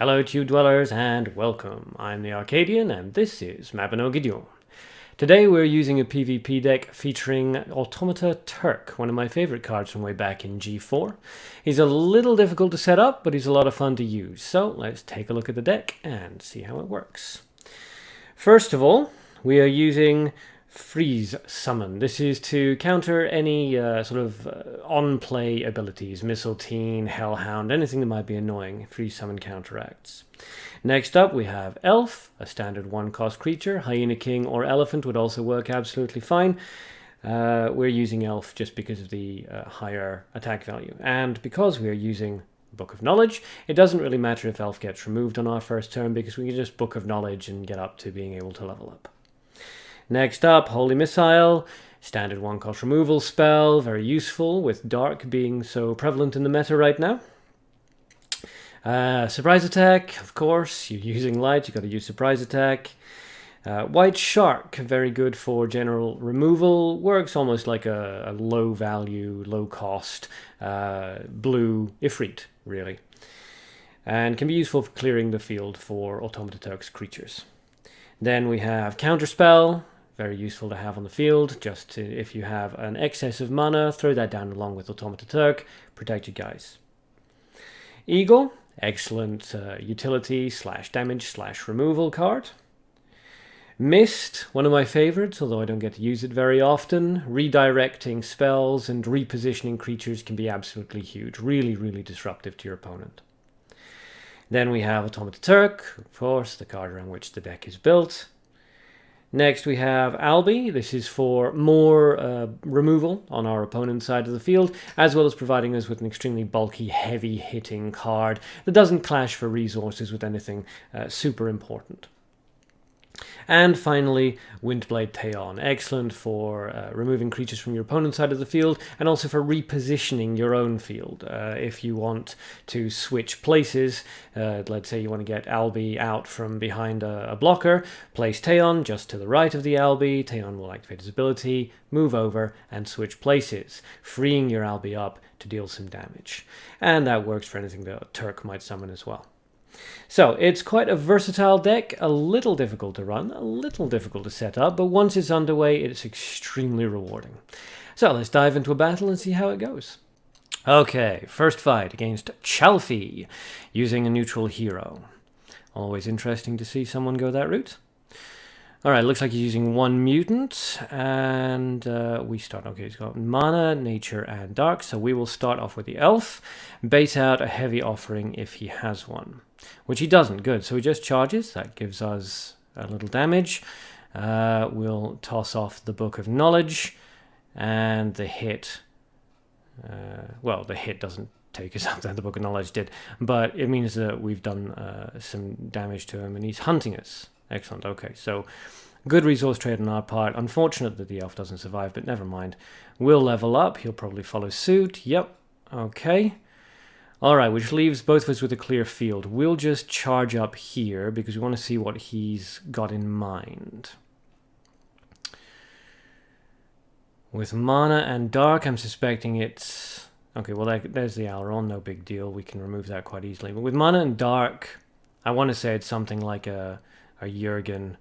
Hello Tube Dwellers and welcome. I'm the Arcadean and this is Mabinogi Duel. Today we're using a PvP deck featuring Automata Turk, one of my favorite cards from way back in G4. He's a little difficult to set up, but he's a lot of fun to use. So let's take a look at the deck and see how it works. First of all, we are using Freeze Summon. This is to counter any on-play abilities, Mistletoe, Hellhound, anything that might be annoying. Freeze Summon counteracts. Next up we have Elf, a standard 1-cost creature. Hyena King or Elephant would also work absolutely fine. We're using Elf just because of the higher attack value. And because we're using Book of Knowledge, it doesn't really matter if Elf gets removed on our first turn because we can just Book of Knowledge and get up to being able to level up. Next up, Holy Missile, standard 1-cost removal spell, very useful with Dark being so prevalent in the meta right now. Surprise Attack, of course, you're using Light, you've got to use Surprise Attack. White Shark, very good for general removal, works almost like a low value, low cost blue Ifrit, really. And can be useful for clearing the field for Automata Turk's creatures. Then we have Counterspell, very useful to have on the field, just to, if you have an excess of mana, throw that down along with Automata Turk, protect you guys. Eagle, excellent utility / damage / removal card. Mist, one of my favorites, although I don't get to use it very often. Redirecting spells and repositioning creatures can be absolutely huge, really disruptive to your opponent. Then we have Automata Turk, of course, the card around which the deck is built. Next we have Albi. This is for more removal on our opponent's side of the field, as well as providing us with an extremely bulky, heavy-hitting card that doesn't clash for resources with anything super important. And finally, Windblade Theon, excellent for removing creatures from your opponent's side of the field, and also for repositioning your own field. If you want to switch places, let's say you want to get Albi out from behind a blocker, place Theon just to the right of the Albi, Theon will activate his ability, move over, and switch places, freeing your Albi up to deal some damage. And that works for anything that Turk might summon as well. So, it's quite a versatile deck, a little difficult to run, a little difficult to set up, but once it's underway, it's extremely rewarding. So, let's dive into a battle and see how it goes. Okay, first fight against Chalfie, using a neutral hero. Always interesting to see someone go that route. Alright, looks like he's using one mutant, and we start. Okay, he's got mana, nature, and dark, so we will start off with the elf, bait out a heavy offering if he has one, which he doesn't. Good, so he just charges, that gives us a little damage. We'll toss off the Book of Knowledge, and the hit, well, the hit doesn't take us up there, the Book of Knowledge did, but it means that we've done some damage to him, and he's hunting us. Excellent, okay, so good resource trade on our part. Unfortunate that the elf doesn't survive, but never mind. We'll level up, he'll probably follow suit. Yep, okay. Alright, which leaves both of us with a clear field. We'll just charge up here because we want to see what he's got in mind. With mana and dark, I'm suspecting it's... Okay, well, there's the Aileron, no big deal. We can remove that quite easily. But with mana and dark, I want to say it's something like a Jurgen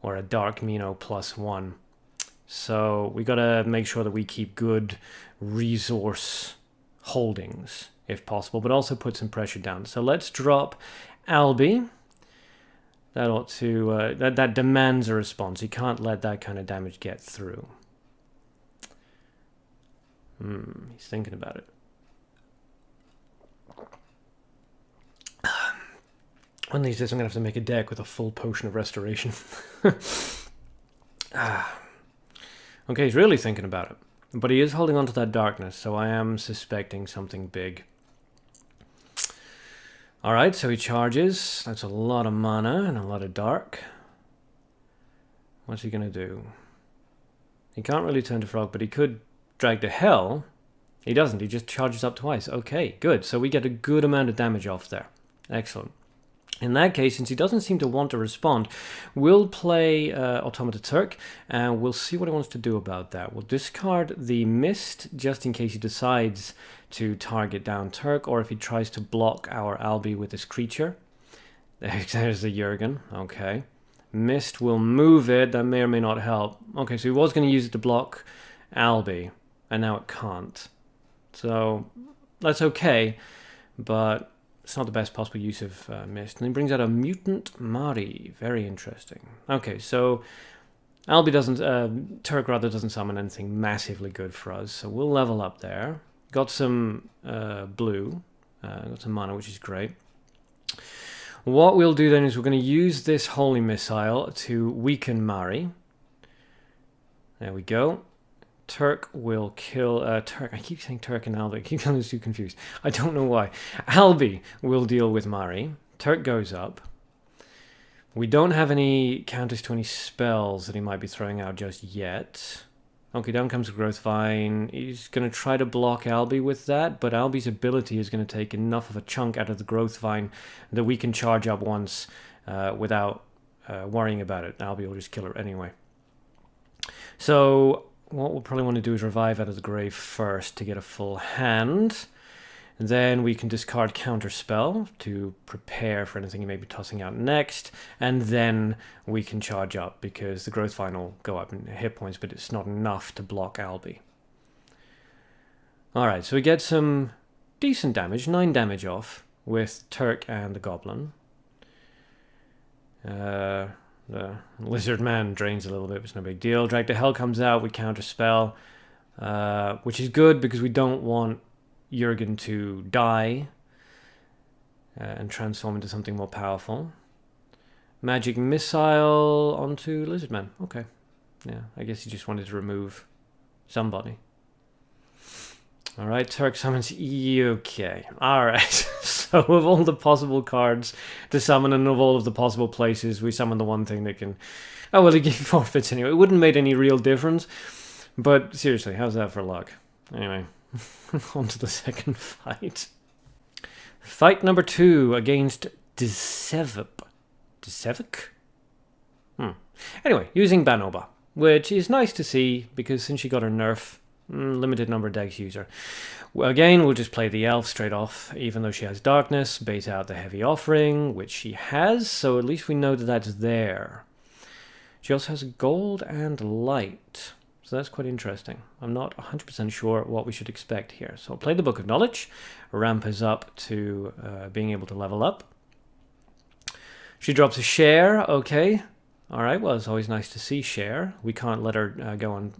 or a Dark Mino +1. So we got to make sure that we keep good resource holdings if possible, but also put some pressure down. So let's drop Albi. That ought to that demands a response. You can't let that kind of damage get through. He's thinking about it. One of these days I'm going to have to make a deck with a full potion of restoration. Okay, he's really thinking about it. But he is holding on to that darkness, so I am suspecting something big. Alright, so he charges. That's a lot of mana and a lot of dark. What's he going to do? He can't really turn to frog, but he could drag to hell. He doesn't, he just charges up twice. Okay, good. So we get a good amount of damage off there. Excellent. In that case, since he doesn't seem to want to respond, we'll play Automata Turk, and we'll see what he wants to do about that. We'll discard the Mist, just in case he decides to target down Turk, or if he tries to block our Albi with his creature. There's the Jurgen. Okay. Mist will move it. That may or may not help. Okay, so he was going to use it to block Albi, and now it can't. So that's okay, but it's not the best possible use of Mist. And he brings out a Mutant Mari. Very interesting. Okay, so Albi doesn't... Turk rather doesn't summon anything massively good for us, so we'll level up there. Got some blue. Got some mana, which is great. What we'll do then is we're going to use this Holy Missile to weaken Mari. There we go. Turk will kill... Turk. I keep saying Turk and Albi. I keep getting too confused. I don't know why. Albi will deal with Mari. Turk goes up. We don't have any counters to any spells that he might be throwing out just yet. Okay, down comes the Growth Vine. He's going to try to block Albi with that, but Albi's ability is going to take enough of a chunk out of the Growth Vine that we can charge up once without worrying about it. Albi will just kill her anyway. So what we'll probably want to do is revive out of the grave first to get a full hand. Then we can discard Counterspell to prepare for anything he may be tossing out next. And then we can charge up because the Growth Vine will go up in hit points, but it's not enough to block Albi. Alright, so we get some decent damage, 9 damage off with Turk and the Goblin. The Lizard Man drains a little bit, but it's no big deal. Drag to Hell comes out, we Counterspell, which is good because we don't want Jurgen to die and transform into something more powerful. Magic Missile onto Lizardman. Okay. Yeah, I guess he just wanted to remove somebody. Alright, Turk summons okay. Alright. So of all the possible cards to summon and of all of the possible places, we summon the one thing that can... Oh, well, he gave forfeits anyway. It wouldn't have made any real difference. But seriously, how's that for luck? Anyway. On to the second fight. Fight number 2 against devCAT. devCAT? Anyway, using Banoba, which is nice to see because since she got her nerf, limited number of decks user. Well, again, we'll just play the elf straight off, even though she has darkness, bait out the heavy offering, which she has, so at least we know that that's there. She also has gold and light. So that's quite interesting. I'm not 100% sure what we should expect here. So I'll play the Book of Knowledge, ramp us up to being able to level up. She drops a share, okay. Alright, well, it's always nice to see share. We can't let her go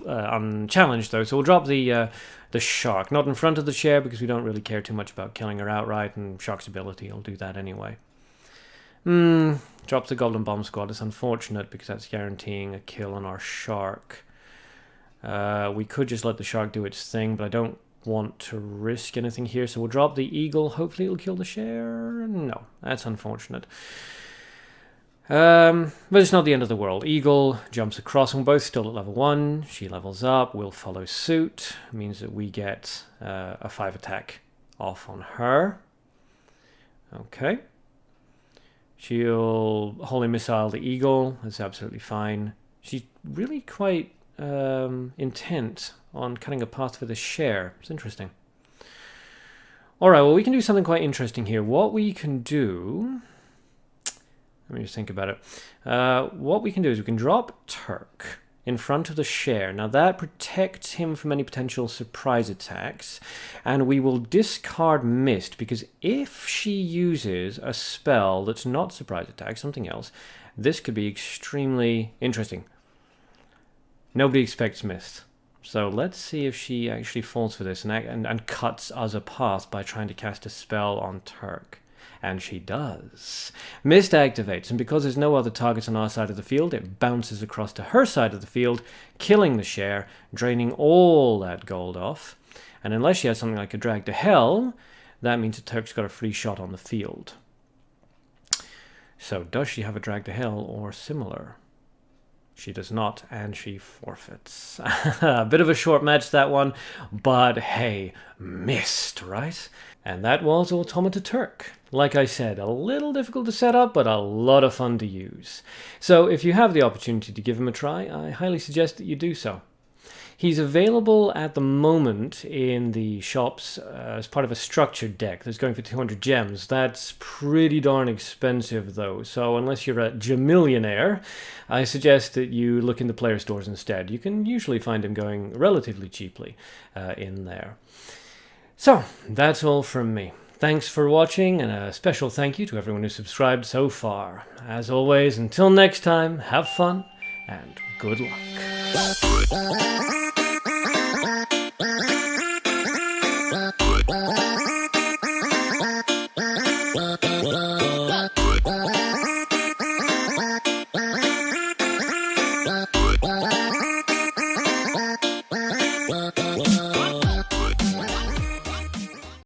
unchallenged, though. So we'll drop the Shark. Not in front of the share because we don't really care too much about killing her outright, and Shark's ability will do that anyway. Drops the Golden Bomb Squad. It's unfortunate because that's guaranteeing a kill on our Shark. We could just let the Shark do its thing, but I don't want to risk anything here, so we'll drop the Eagle. Hopefully it'll kill the share. No, that's unfortunate. But it's not the end of the world. Eagle jumps across, and we're both still at level 1. She levels up, we'll follow suit. It means that we get a 5 attack off on her. Okay. She'll Holy Missile the Eagle. That's absolutely fine. She's really quite... intent on cutting a path for the share. It's interesting. Alright, well, we can do something quite interesting here. What we can do... Let me just think about it. What we can do is we can drop Turk in front of the share. Now that protects him from any potential surprise attacks, and we will discard Mist, because if she uses a spell that's not surprise attack, something else, this could be extremely interesting. Nobody expects Mist. So let's see if she actually falls for this and cuts us a path by trying to cast a spell on Turk. And she does. Mist activates, and because there's no other targets on our side of the field, it bounces across to her side of the field, killing the share, draining all that gold off. And unless she has something like a Drag to Hell, that means that Turk's got a free shot on the field. So does she have a Drag to Hell or similar? She does not, and she forfeits. A bit of a short match, that one, but hey, Mist, right? And that was Automata Turk. Like I said, a little difficult to set up, but a lot of fun to use. So if you have the opportunity to give him a try, I highly suggest that you do so. He's available at the moment in the shops as part of a structured deck that's going for 200 gems. That's pretty darn expensive though, so unless you're a Jamillionaire, I suggest that you look in the player stores instead. You can usually find him going relatively cheaply in there. So, that's all from me. Thanks for watching, and a special thank you to everyone who subscribed so far. As always, until next time, have fun and good luck.